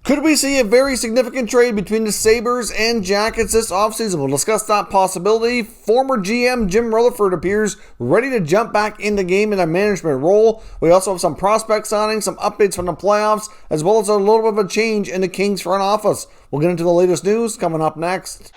Could we see a very significant trade between the Sabres and Jackets this offseason? We'll discuss that possibility. Former GM Jim Rutherford appears ready to jump back in the game in a management role. We also have some prospect signings, some updates from the playoffs, as well as a little bit of a change in the Kings front office. We'll get into the latest news coming up next.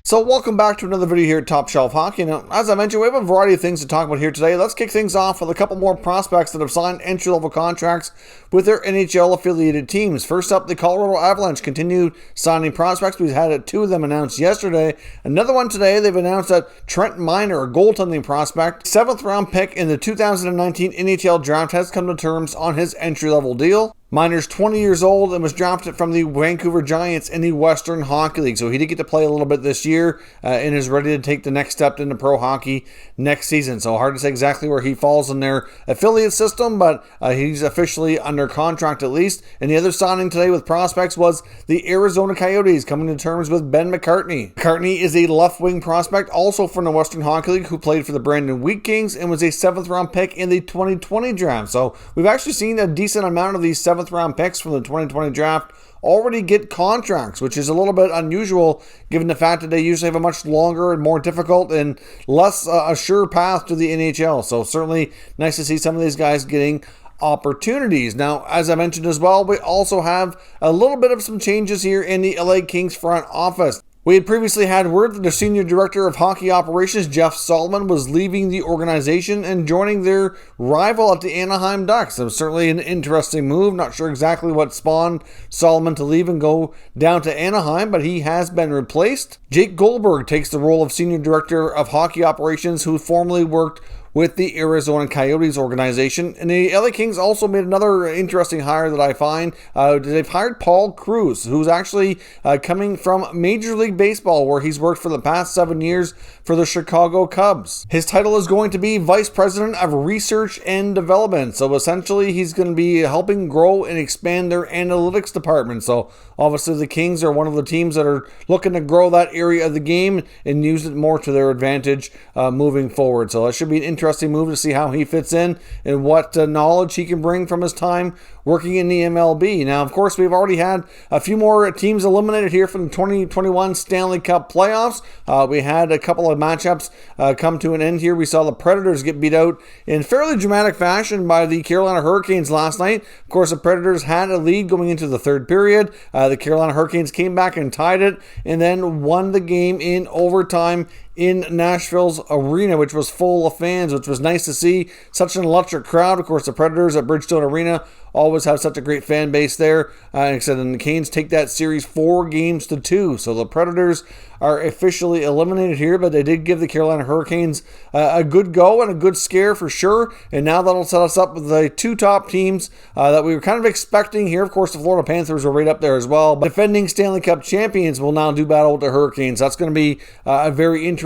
So welcome back to another video here at Top Shelf Hockey. Now, as I mentioned, we have a variety of things to talk about here today. Let's kick things off with a couple more prospects that have signed entry-level contracts with their NHL-affiliated teams. First up, the Colorado Avalanche continued signing prospects. We've had two of them announced yesterday. Another one today, they've announced that Trent Miner, a goaltending prospect, 7th-round pick in the 2019 NHL Draft, has come to terms on his entry-level deal. Miner's 20 years old and was drafted from the Vancouver Giants in the Western Hockey League. So he did get to play a little bit this year and is ready to take the next step into pro hockey next season. So hard to say exactly where he falls in their affiliate system, but he's officially under contract at least. And the other signing today with prospects was the Arizona Coyotes coming to terms with Ben McCartney. McCartney is a left wing prospect also from the Western Hockey League who played for the Brandon Wheat Kings and was a 7th round pick in the 2020 draft. So we've actually seen a decent amount of these 7th round picks from the 2020 draft already get contracts, which is a little bit unusual given the fact that they usually have a much longer and more difficult and less a sure path to the NHL. So certainly nice to see some of these guys getting opportunities. Now, as I mentioned as well, we also have a little bit of some changes here in the LA Kings front office. We had previously had word that the Senior Director of Hockey Operations, Jeff Solomon, was leaving the organization and joining their rival at the Anaheim Ducks. It was certainly an interesting move. Not sure exactly what spawned Solomon to leave and go down to Anaheim, but he has been replaced. Jake Goldberg takes the role of Senior Director of Hockey Operations, who formerly worked with the Arizona Coyotes organization. And the LA Kings also made another interesting hire that I find. They've hired Paul Cruz, who's actually coming from Major League Baseball, where he's worked for the past 7 years for the Chicago Cubs. His title is going to be Vice President of Research and Development. So essentially, he's going to be helping grow and expand their analytics department. So obviously, the Kings are one of the teams that are looking to grow that area of the game and use it more to their advantage moving forward. So that should be an interesting move to see how he fits in and what knowledge he can bring from his time working in the MLB. Now, of course, we've already had a few more teams eliminated here from the 2021 Stanley Cup Playoffs. We had a couple of matchups come to an end here. We saw the Predators get beat out in fairly dramatic fashion by the Carolina Hurricanes last night. Of course, the Predators had a lead going into the third period. The Carolina Hurricanes came back and tied it and then won the game in overtime in Nashville's arena, which was full of fans, which was nice to see. Such an electric crowd. Of course, the Predators at Bridgestone Arena always have such a great fan base there. Like I said, and the Canes take that series 4-2. So the Predators are officially eliminated here, but they did give the Carolina Hurricanes a good go and a good scare for sure. And now that'll set us up with the two top teams that we were kind of expecting here. Of course, the Florida Panthers are right up there as well. But defending Stanley Cup champions will now do battle with the Hurricanes. That's going to be a very interesting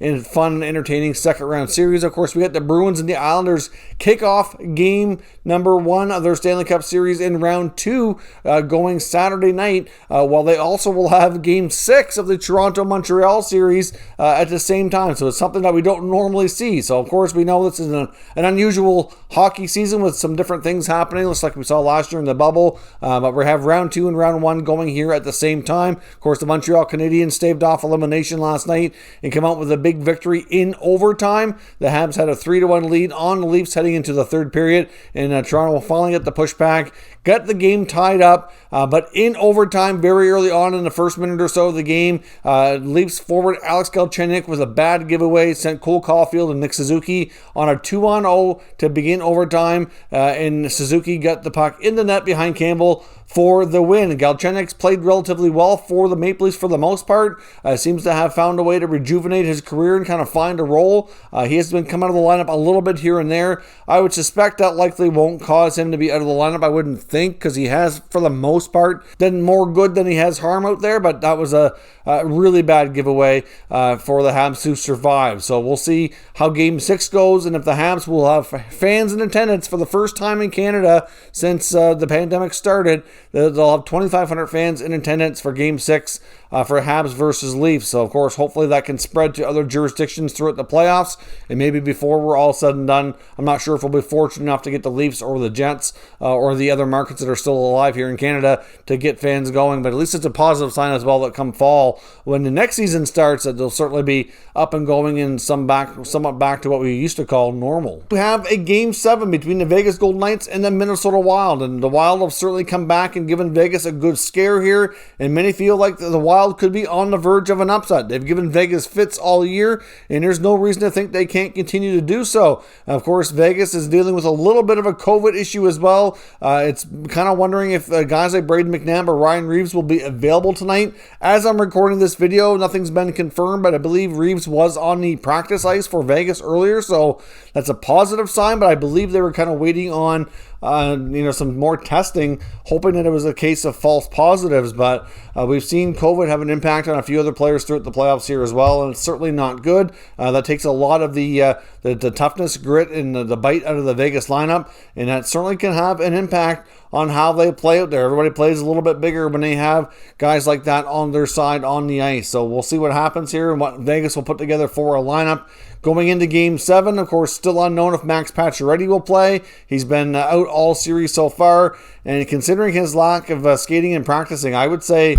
and fun and entertaining second round series. Of course, we got the Bruins and the Islanders kick off game number 1 of their Stanley Cup series in round 2 going Saturday night, while they also will have game 6 of the Toronto-Montreal series at the same time. So it's something that we don't normally see. So of course we know this is an unusual hockey season with some different things happening, just like we saw last year in the bubble. But we have round 2 and round 1 going here at the same time. Of course, the Montreal Canadiens staved off elimination last night and came out with a big victory in overtime. The Habs had a 3-1 lead on the Leafs heading into the third period, and Toronto will finally get the pushback, got the game tied up, but in overtime very early on in the first minute or so of the game, Leafs forward Alex Galchenyuk with a bad giveaway sent Cole Caulfield and Nick Suzuki on a 2-on-0 to begin overtime, and Suzuki got the puck in the net behind Campbell for the win. Galchenyuk's played relatively well for the Maple Leafs for the most part. Seems to have found a way to rejuvenate his career and kind of find a role. He has been coming out of the lineup a little bit here and there. I would suspect that likely won't cause him to be out of the lineup. I wouldn't think, because he has, for the most part, done more good than he has harm out there, but that was a really bad giveaway for the Habs to survive. So we'll see how Game 6 goes, and if the Habs will have fans in attendance for the first time in Canada since the pandemic started. They'll have 2,500 fans in attendance for Game 6 for Habs versus Leafs. So, of course, hopefully that can spread to other jurisdictions throughout the playoffs. And maybe before we're all said and done, I'm not sure if we'll be fortunate enough to get the Leafs or the Jets or the other markets that are still alive here in Canada to get fans going. But at least it's a positive sign as well that come fall, when the next season starts, that they'll certainly be up and going and somewhat back to what we used to call normal. We have a Game 7 between the Vegas Golden Knights and the Minnesota Wild, and the Wild have certainly come back and given Vegas a good scare here, and many feel like the Wild could be on the verge of an upset. They've given Vegas fits all year, and there's no reason to think they can't continue to do so. Of course, Vegas is dealing with a little bit of a COVID issue as well. It's kind of wondering if guys like Braden McNabb or Ryan Reeves will be available tonight. As I'm recording this video, nothing's been confirmed, but I believe Reeves was on the practice ice for Vegas earlier, so that's a positive sign. But I believe they were kind of waiting on some more testing, hoping that it was a case of false positives. But we've seen COVID have an impact on a few other players throughout the playoffs here as well, and it's certainly not good. That takes a lot of the toughness, grit, and the bite out of the Vegas lineup, and that certainly can have an impact on how they play out there. Everybody plays a little bit bigger when they have guys like that on their side on the ice. So we'll see what happens here and what Vegas will put together for a lineup. Going into Game 7, of course, still unknown if Max Pacioretty will play. He's been out all series so far, and considering his lack of skating and practicing, I would say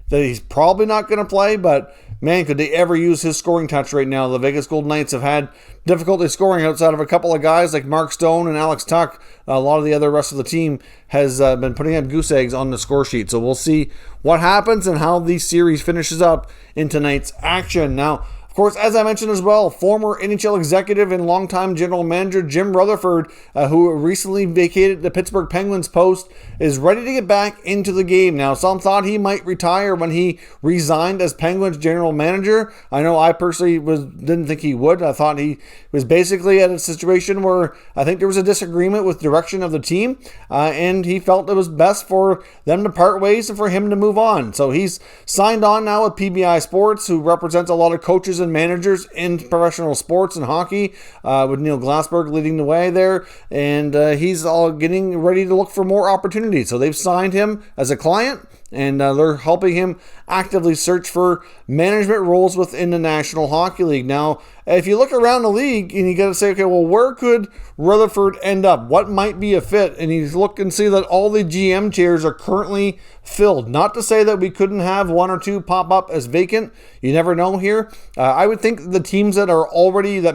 that he's probably not going to play, but man, could they ever use his scoring touch right now. The Vegas Golden Knights have had difficulty scoring outside of a couple of guys like Mark Stone and Alex Tuch. A lot of the other rest of the team has been putting up goose eggs on the score sheet. So we'll see what happens and how the series finishes up in tonight's action. Now, of course, as I mentioned as well, former NHL executive and longtime general manager Jim Rutherford, who recently vacated the Pittsburgh Penguins post, is ready to get back into the game. Now, some thought he might retire when he resigned as Penguins general manager. I know I personally didn't think he would. I thought he was basically at a situation where I think there was a disagreement with direction of the team, and he felt it was best for them to part ways and for him to move on. So he's signed on now with PBI Sports, who represents a lot of coaches and managers in professional sports and hockey, with Neil Glassberg leading the way there, and he's all getting ready to look for more opportunities. So they've signed him as a client, and they're helping him actively search for management roles within the National Hockey League. Now, if you look around the league and you got to say, okay, well, where could Rutherford end up? What might be a fit? And you look and see that all the GM chairs are currently filled. Not to say that we couldn't have one or two pop up as vacant. You never know here. I would think the teams that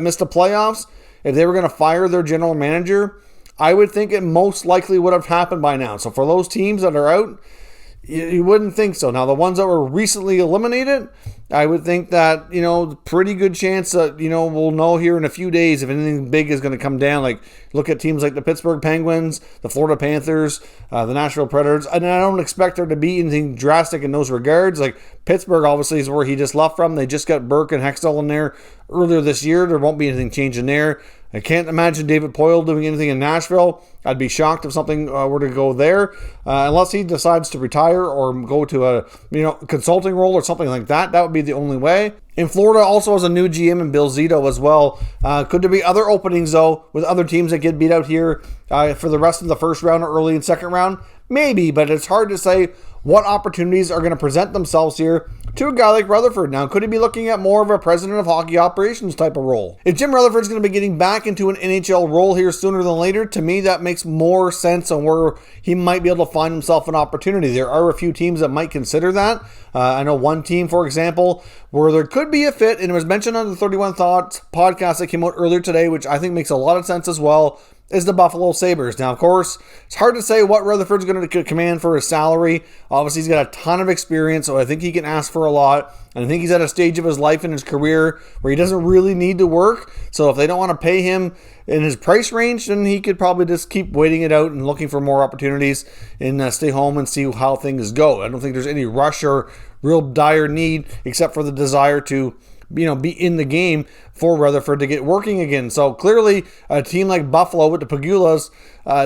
missed the playoffs, if they were going to fire their general manager, I would think it most likely would have happened by now. So for those teams that are out, you wouldn't think so. Now, the ones that were recently eliminated, I would think that, pretty good chance that, we'll know here in a few days if anything big is going to come down. Like, look at teams like the Pittsburgh Penguins, the Florida Panthers, the Nashville Predators. And I don't expect there to be anything drastic in those regards. Like, Pittsburgh obviously is where he just left from. They just got Burke and Hextall in there earlier this year. There won't be anything changing there. I can't imagine David Poile doing anything in Nashville. I'd be shocked if something were to go there, unless he decides to retire or go to a consulting role or something like that. That would be the only way. In Florida also has a new GM in Bill Zito as well. Could there be other openings though with other teams that get beat out here for the rest of the first round or early and second round? Maybe, but it's hard to say what opportunities are going to present themselves here to a guy like Rutherford. Now, could he be looking at more of a president of hockey operations type of role? If Jim Rutherford's going to be getting back into an NHL role here sooner than later, to me that makes more sense on where he might be able to find himself an opportunity. There are a few teams that might consider that. I know one team, for example, where there could be a fit, and it was mentioned on the 31 Thoughts podcast that came out earlier today, which I think makes a lot of sense as well, is the Buffalo Sabres. Now, of course, it's hard to say what Rutherford's going to command for his salary. Obviously, he's got a ton of experience, so I think he can ask for a lot. And I think he's at a stage of his life in his career where he doesn't really need to work. So if they don't want to pay him in his price range, then he could probably just keep waiting it out and looking for more opportunities and stay home and see how things go. I don't think there's any rush or real dire need except for the desire to be in the game for Rutherford to get working again. So clearly a team like Buffalo with the Pagulas,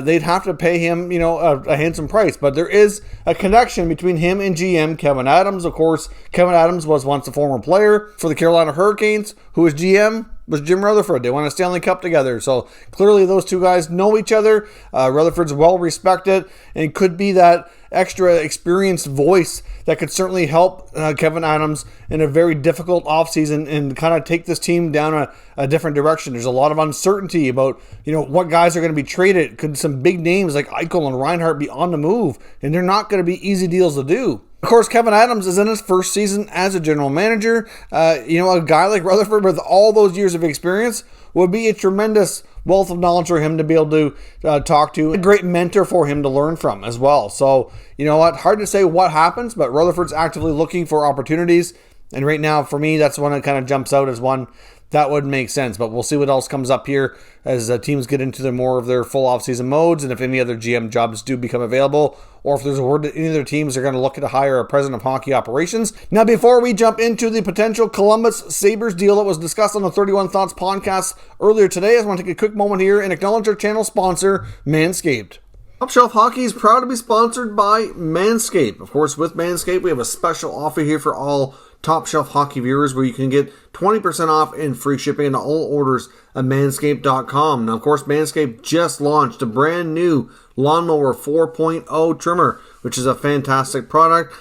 they'd have to pay him, a handsome price. But there is a connection between him and GM Kevin Adams. Of course, Kevin Adams was once a former player for the Carolina Hurricanes, who was GM was Jim Rutherford. They won a Stanley Cup together. So clearly those two guys know each other. Rutherford's well respected, and it could be that extra experienced voice that could certainly help Kevyn Adams in a very difficult offseason and kind of take this team down a different direction. There's a lot of uncertainty about, what guys are going to be traded. Could some big names like Eichel and Reinhart be on the move? And they're not going to be easy deals to do. Of course, Kevyn Adams is in his first season as a general manager. A guy like Rutherford with all those years of experience would be a tremendous wealth of knowledge for him to be able to talk to. A great mentor for him to learn from as well. So, hard to say what happens, but Rutherford's actively looking for opportunities. And right now, for me, that's one that kind of jumps out as one that would make sense. But we'll see what else comes up here as teams get into more of their full offseason modes, and if any other GM jobs do become available, or if there's a word that any of their teams are going to look to hire a president of hockey operations. Now, before we jump into the potential Columbus Sabres deal that was discussed on the 31 Thoughts podcast earlier today, I just want to take a quick moment here and acknowledge our channel sponsor, Manscaped. Top Shelf Hockey is proud to be sponsored by Manscaped. Of course, with Manscaped, we have a special offer here for all Top Shelf Hockey viewers where you can get 20% off and free shipping into all orders at manscaped.com. Now, of course, Manscaped just launched a brand new Lawnmower 4.0 trimmer, which is a fantastic product.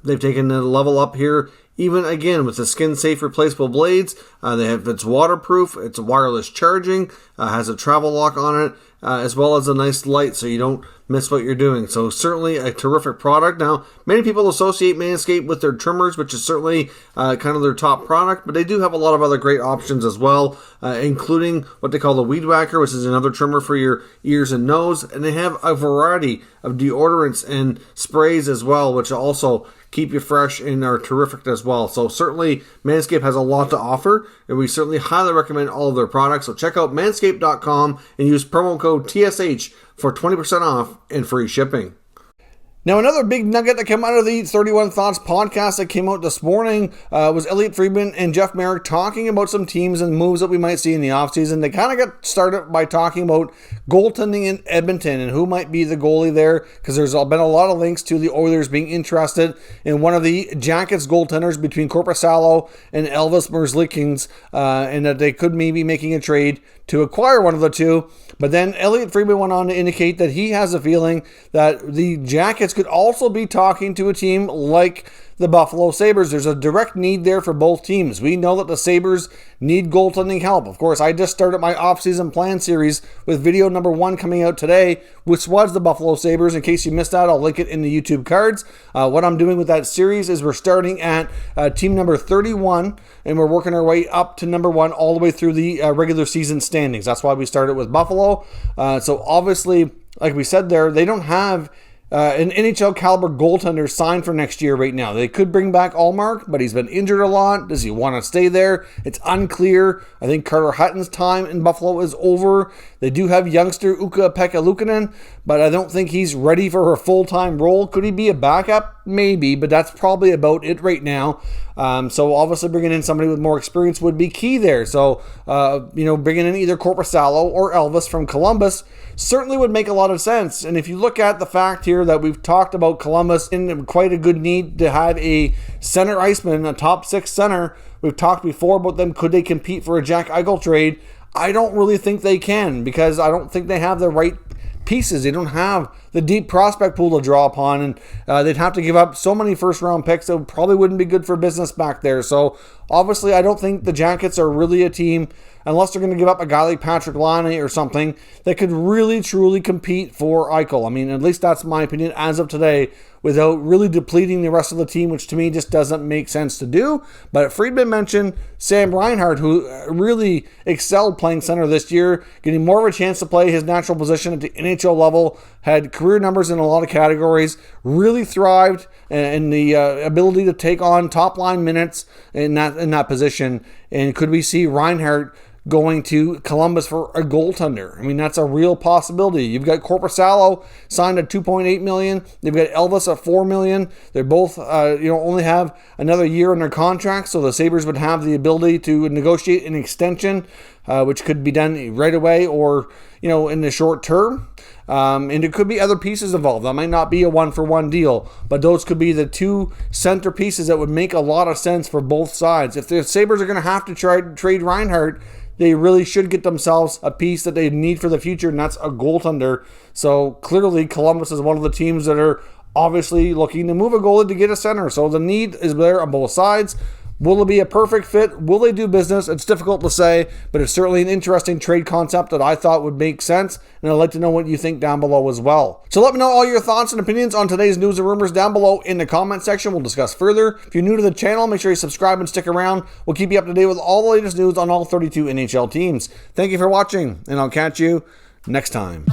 They've taken the level up here, even again with the skin-safe replaceable blades. It's waterproof, it's wireless charging, has a travel lock on it, as well as a nice light so you don't miss what you're doing. So certainly a terrific product. Now, many people associate Manscaped with their trimmers, which is certainly kind of their top product, but they do have a lot of other great options as well, including what they call the Weed Whacker, which is another trimmer for your ears and nose. And they have a variety of deodorants and sprays as well, which also keep you fresh and are terrific as well. So certainly Manscaped has a lot to offer, and we certainly highly recommend all of their products. So check out manscaped.com and use promo code TSH for 20% off and free shipping. Now, another big nugget that came out of the 31 Thoughts podcast that came out this morning was Elliot Friedman and Jeff Merrick talking about some teams and moves that we might see in the offseason. They kind of got started by talking about goaltending in Edmonton and who might be the goalie there, because there's been a lot of links to the Oilers being interested in one of the Jackets goaltenders between Korpisalo and Elvis Merzlikins, and that they could maybe making a trade to acquire one of the two. But then Elliot Friedman went on to indicate that he has a feeling that the Jackets could also be talking to a team like the Buffalo Sabres. There's a direct need there for both teams. We know that the Sabres need goaltending help. Of course, I just started my offseason plan series with video number 1 coming out today, which was the Buffalo Sabres. In case you missed that, I'll link it in the YouTube cards. What I'm doing with that series is we're starting at team number 31, and we're working our way up to number 1 all the way through the regular season standings. That's why we started with Buffalo. So obviously, like we said there, they don't have an NHL caliber goaltender signed for next year right now. They could bring back Allmark, but he's been injured a lot. Does he want to stay there? It's unclear. I think Carter Hutton's time in Buffalo is over. They do have youngster Ukko-Pekka Luukkonen, but I don't think he's ready for a full-time role. Could he be a backup? Maybe, but that's probably about it right now. So obviously bringing in somebody with more experience would be key there. So, bringing in either Korpisalo or Elvis from Columbus certainly would make a lot of sense. And if you look at the fact here that we've talked about Columbus in quite a good need to have a center iceman, a top 6 center. We've talked before about them. Could they compete for a Jack Eichel trade? I don't really think they can, because I don't think they have the right pieces. They don't have the deep prospect pool to draw upon, and they'd have to give up so many first-round picks that probably wouldn't be good for business back there. So obviously, I don't think the Jackets are really a team, unless they're going to give up a guy like Patrick Laine or something, that could really, truly compete for Eichel. I mean, at least that's my opinion as of today, without really depleting the rest of the team, which to me just doesn't make sense to do. But Friedman mentioned Sam Reinhart, who really excelled playing center this year, getting more of a chance to play his natural position at the NHL level, had career numbers in a lot of categories, really thrived in the ability to take on top-line minutes in that position. And could we see Reinhart going to Columbus for a goaltender? I mean, that's a real possibility. You've got Korpisalo signed at $2.8 million. They've got Elvis at $4 million. They're both, only have another year on their contract, so the Sabres would have the ability to negotiate an extension, which could be done right away or, in the short term. And it could be other pieces involved. That might not be a one-for-one deal, but those could be the two center pieces that would make a lot of sense for both sides. If the Sabres are going to have to try to trade Reinhart, they really should get themselves a piece that they need for the future, and that's a goaltender. So clearly Columbus is one of the teams that are obviously looking to move a goalie to get a center. So the need is there on both sides. Will it be a perfect fit? Will they do business? It's difficult to say, but it's certainly an interesting trade concept that I thought would make sense, and I'd like to know what you think down below as well. So let me know all your thoughts and opinions on today's news and rumors down below in the comment section. We'll discuss further. If you're new to the channel, make sure you subscribe and stick around. We'll keep you up to date with all the latest news on all 32 NHL teams. Thank you for watching, and I'll catch you next time.